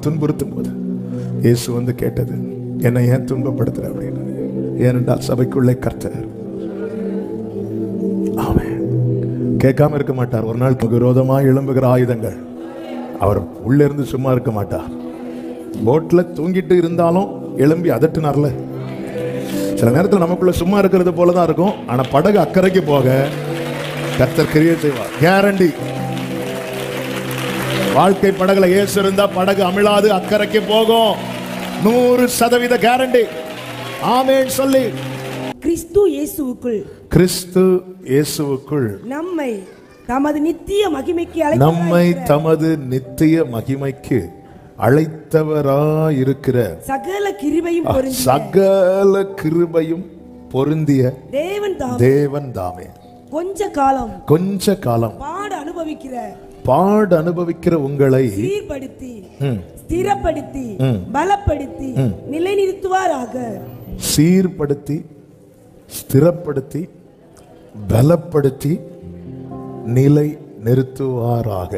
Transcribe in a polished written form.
துன்புறுத்தும் போது இயேசு வந்து கேட்டது, என்னை ஏன் துன்பப்படுத்துற அப்படின்னு. ஏனென்றால் சபைக்குள்ளே கர்த்தர் ஆமென் கேட்காம இருக்க மாட்டார். ஒரு நாள் விரோதமாக எழும்புகிற ஆயுதங்கள், அவர் உள்ள இருந்து சும்மா இருக்க மாட்டார். போட்ல தூங்கிட்டு இருந்தாலும் எழும்பி அதட்டினார்ல. சில நேரத்தில் நமக்குள்ள சும்மா இருக்கிறது போலதான் இருக்கும், ஆனா படகு அக்கறைக்கு போக கர்த்தர் கிரியை செய்வார். கேரண்டி. வாழ்க்கை படகுல இயேசு இருந்தா படகு அமிழாது, அக்கறைக்கு போகும். 100% கேரண்டி. ஆமென் சொல்லி. கிறிஸ்து இயேசுவுக்குள், கிறிஸ்து இயேசுவுக்குள் நம்மை தமது நித்திய மகிமைக்கு அழைத்தவராயிருக்கிற சகல கிருபையும் பொருந்திய தேவன் தாமே கொஞ்ச காலம் பாடு அனுபவிக்கிற உங்களை சீர்படுத்தி ஸ்திரப்படுத்தி பலப்படுத்தி நிலைநிறுத்துவாராக. சீர்படுத்தி ஸ்திரப்படுத்தி பலப்படுத்தி நிலை நிறுத்துவாராக.